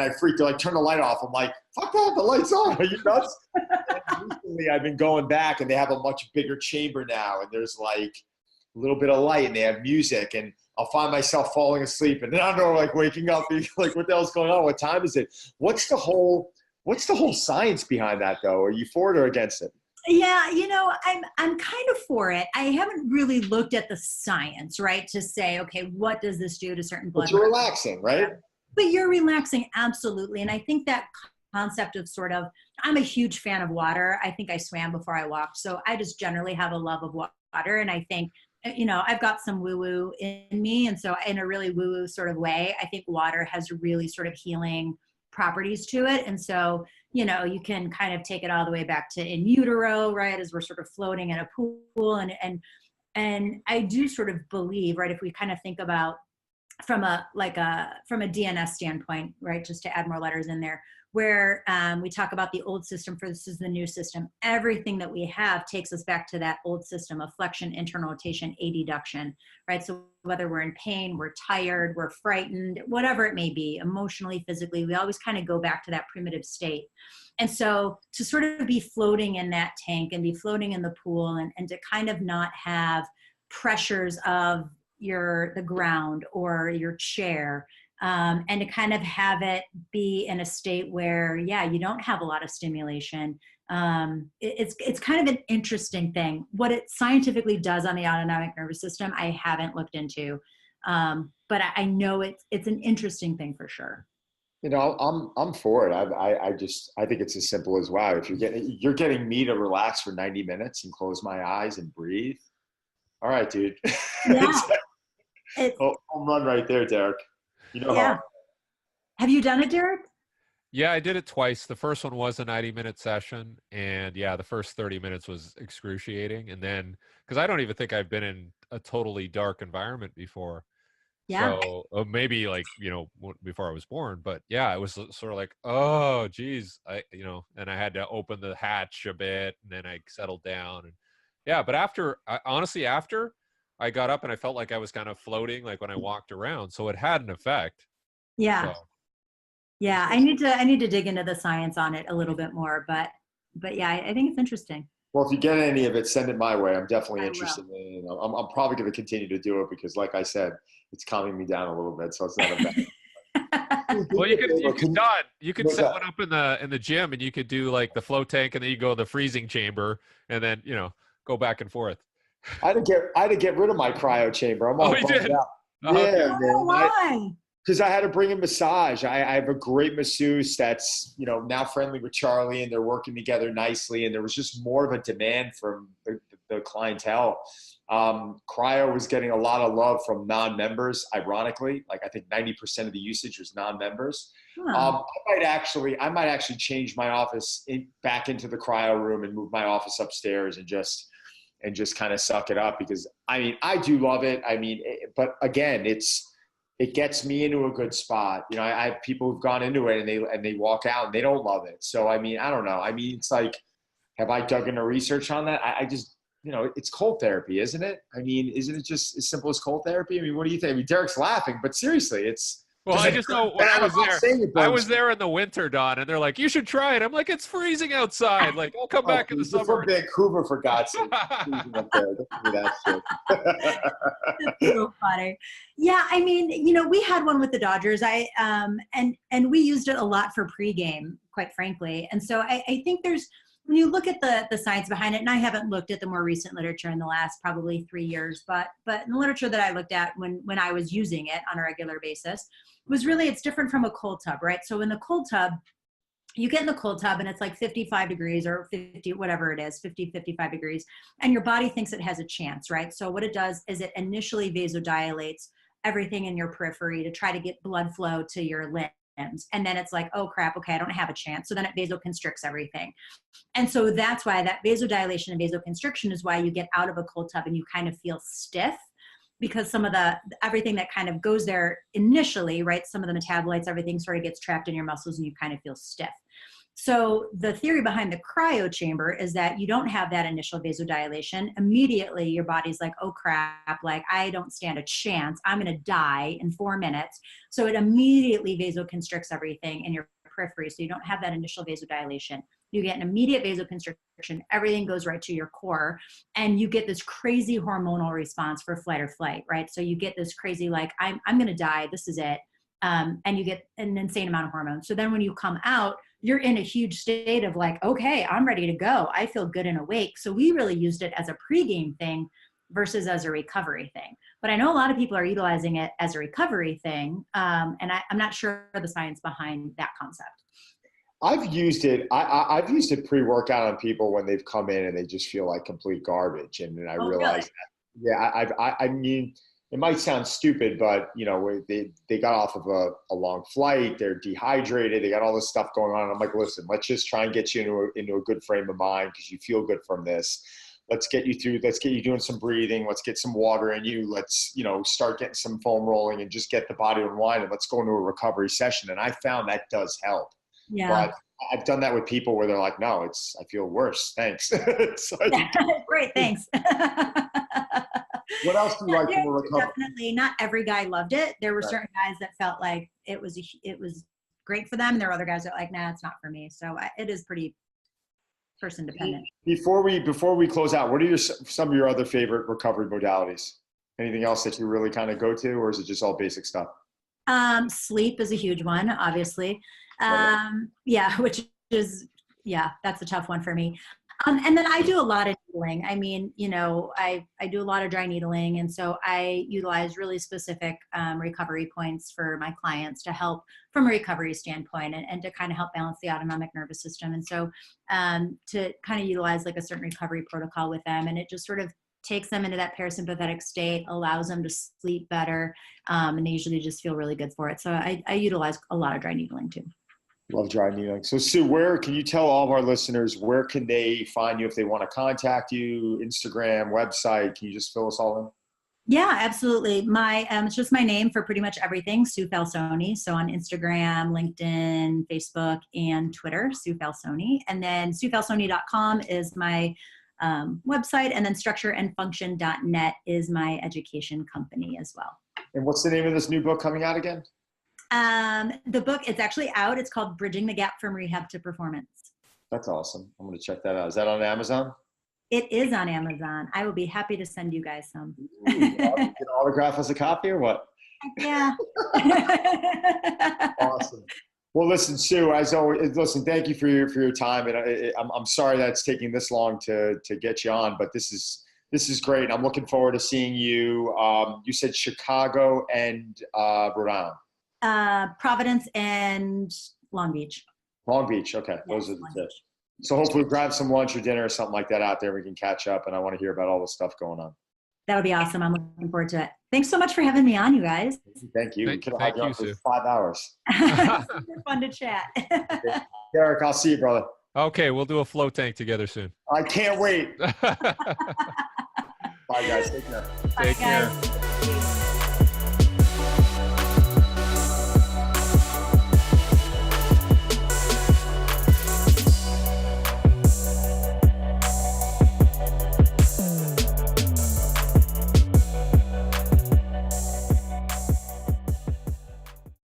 Speaker 2: I freaked out. I turned the light off. I'm like, fuck that, the light's on. Are you nuts? And recently I've been going back and they have a much bigger chamber now and there's like a little bit of light and they have music and I'll find myself falling asleep and then I know like waking up being like, what the hell's going on? What time is it? What's the whole science behind that though? Are you for it or against it?
Speaker 3: Yeah, I'm kind of for it. I haven't really looked at the science, right, to say, okay, what does this do to certain blood?
Speaker 2: But you're relaxing, right?
Speaker 3: But you're relaxing, absolutely. And I think that concept of I'm a huge fan of water. I think I swam before I walked. So I just generally have a love of water. And I think, I've got some woo-woo in me. And so in a really woo-woo sort of way, I think water has really sort of healing properties to it. And so, you can kind of take it all the way back to in utero, right, as we're sort of floating in a pool. And I do sort of believe, right, if we kind of think about from a DNS standpoint, right, just to add more letters in there, where we talk about the old system versus the new system. Everything that we have takes us back to that old system of flexion, internal rotation, adduction, right? So whether we're in pain, we're tired, we're frightened, whatever it may be, emotionally, physically, we always kind of go back to that primitive state. And so to sort of be floating in that tank and be floating in the pool and to kind of not have pressures of the ground or your chair, and to kind of have it be in a state where, you don't have a lot of stimulation. It's kind of an interesting thing. What it scientifically does on the autonomic nervous system, I haven't looked into, but I know it's an interesting thing for sure.
Speaker 2: I'm for it. I think it's as simple as, wow, if you're getting me to relax for 90 minutes and close my eyes and breathe. All right, dude.
Speaker 3: Yeah.
Speaker 2: Home run right there, Derek. How.
Speaker 3: Have you done it, Derek?
Speaker 1: Yeah, I did it twice. The first one was a 90-minute session. And yeah, the first 30 minutes was excruciating. And then, because I don't even think I've been in a totally dark environment before.
Speaker 3: Yeah.
Speaker 1: So maybe like, before I was born, but yeah, it was sort of like, oh, geez, and I had to open the hatch a bit and then I settled down. And yeah, but after I got up and I felt like I was kind of floating, like when I walked around. So it had an effect.
Speaker 3: Yeah.
Speaker 1: So.
Speaker 3: Yeah. I need to dig into the science on it a little bit more, but yeah, I think it's interesting.
Speaker 2: Well, if you get any of it, send it my way. I'm definitely interested in it. I'm probably going to continue to do it because like I said, it's calming me down a little bit. So it's not a bad.
Speaker 1: Well, you could set one up in the gym and you could do like the float tank and then you go to the freezing chamber and then, go back and forth.
Speaker 2: I had to get rid of my cryo chamber. I'm all bummed out. Yeah, man.
Speaker 3: Why?
Speaker 2: Because I had to bring a massage. I have a great masseuse that's, now friendly with Charlie and they're working together nicely. And there was just more of a demand from the clientele. Cryo was getting a lot of love from non-members, ironically. Like I think 90% of the usage was non-members. Huh. I might actually change my office back into the cryo room and move my office upstairs and just kind of suck it up because I do love it. But again, it gets me into a good spot. I have people who've gone into it and they walk out and they don't love it. So, I don't know. It's like, have I dug into research on that? I just, it's cold therapy, isn't it? Isn't it just as simple as cold therapy? What do you think? Derek's laughing, but seriously, it's.
Speaker 1: Well, I just know when I was there in the winter, Don, and they're like, you should try it. I'm like, it's freezing outside. Like, I'll come back in the summer.
Speaker 2: From Vancouver, for God's sake. Up there. Don't do that shit.
Speaker 3: That's so funny. Yeah, we had one with the Dodgers. And we used it a lot for pregame, quite frankly. And so I think when you look at the science behind it, and I haven't looked at the more recent literature in the last probably 3 years, but in the literature that I looked at when I was using it on a regular basis, was really, it's different from a cold tub, right? So in the cold tub, you get in the cold tub and it's like 55 degrees or 50, whatever it is, 50, 55 degrees, and your body thinks it has a chance, right? So what it does is it initially vasodilates everything in your periphery to try to get blood flow to your limbs. And then it's like, oh crap, okay, I don't have a chance. So then it vasoconstricts everything. And so that's why that vasodilation and vasoconstriction is why you get out of a cold tub and you kind of feel stiff, because some of everything that kind of goes there initially, right? Some of the metabolites, everything sort of gets trapped in your muscles and you kind of feel stiff. So the theory behind the cryo chamber is that you don't have that initial vasodilation. Immediately your body's like, oh crap, like I don't stand a chance. I'm going to die in 4 minutes. So it immediately vasoconstricts everything in your periphery. So you don't have that initial vasodilation. You get an immediate vasoconstriction. Everything goes right to your core and you get this crazy hormonal response for flight or flight, right? So you get this crazy, like, I'm going to die. This is it. And you get an insane amount of hormones. So then when you come out, you're in a huge state of like, okay, I'm ready to go. I feel good and awake. So we really used it as a pregame thing versus as a recovery thing. But I know a lot of people are utilizing it as a recovery thing. And I'm not sure the science behind that concept.
Speaker 2: I've used it. I've used it pre-workout on people when they've come in and they just feel like complete garbage. And then I realized that, yeah, I mean, it might sound stupid, but you know, they got off of a long flight, they're dehydrated, they got all this stuff going on. And I'm like, listen, let's just try and get you into a good frame of mind because you feel good from this. Let's get you through, let's get you doing some breathing, let's get some water in you, let's, you know, start getting some foam rolling and just get the body to unwind and let's go into a recovery session. And I found that does help.
Speaker 3: Yeah.
Speaker 2: But I've done that with people where they're like, no, I feel worse. Thanks. So
Speaker 3: great. Thanks.
Speaker 2: What else do you like from a recovery?
Speaker 3: Definitely not every guy loved it. There were certain guys that felt like it was great for them. And there were other guys that were like, nah, it's not for me. So it is pretty person dependent. Before
Speaker 2: we close out, what are some of your other favorite recovery modalities? Anything else that you really kind of go to, or is it just all basic stuff?
Speaker 3: Sleep is a huge one, obviously. Which is, that's a tough one for me. And then I do a lot of needling. I mean, you know, I do a lot of dry needling. And so I utilize really specific recovery points for my clients to help from a recovery standpoint and to kind of help balance the autonomic nervous system. And so to kind of utilize like a certain recovery protocol with them. And it just sort of takes them into that parasympathetic state, allows them to sleep better. And they usually just feel really good for it. So I utilize a lot of dry needling too.
Speaker 2: Love dry needling. So Sue, where can you tell all of our listeners, where can they find you if they want to contact you? Instagram, website, can you just fill us all in?
Speaker 3: Yeah, absolutely. It's just my name for pretty much everything, Sue Falsone. So on Instagram, LinkedIn, Facebook, and Twitter, Sue Falsone. And then SueFalsone.com is my website, and then structureandfunction.net is my education company as well.
Speaker 2: And what's the name of this new book coming out again?
Speaker 3: The book, it's actually out. It's called Bridging the Gap from Rehab to Performance.
Speaker 2: That's awesome. I'm going to check that out. Is that on Amazon?
Speaker 3: It is on Amazon. I will be happy to send you guys some.
Speaker 2: Ooh, you can autograph us a copy or what?
Speaker 3: Yeah.
Speaker 2: Awesome. Well, listen, Sue, as always, thank you for your time. And I'm sorry that it's taking this long to get you on, but this is great. I'm looking forward to seeing you. You said Chicago and Rhode Island.
Speaker 3: Providence and Long Beach.
Speaker 2: Long Beach. Okay. Those are the tips. So hopefully grab some lunch or dinner or something like that out there. We can catch up, and I want to hear about all the stuff going on.
Speaker 3: That would be awesome. I'm looking forward to it. Thanks so much for having me on, you guys.
Speaker 2: Thank you. We could have had you on for 5 hours.
Speaker 3: Super fun to chat.
Speaker 2: Derek, I'll see you, brother.
Speaker 1: Okay. We'll do a float tank together soon.
Speaker 2: I can't wait. Bye, guys. Take care.
Speaker 1: Take care.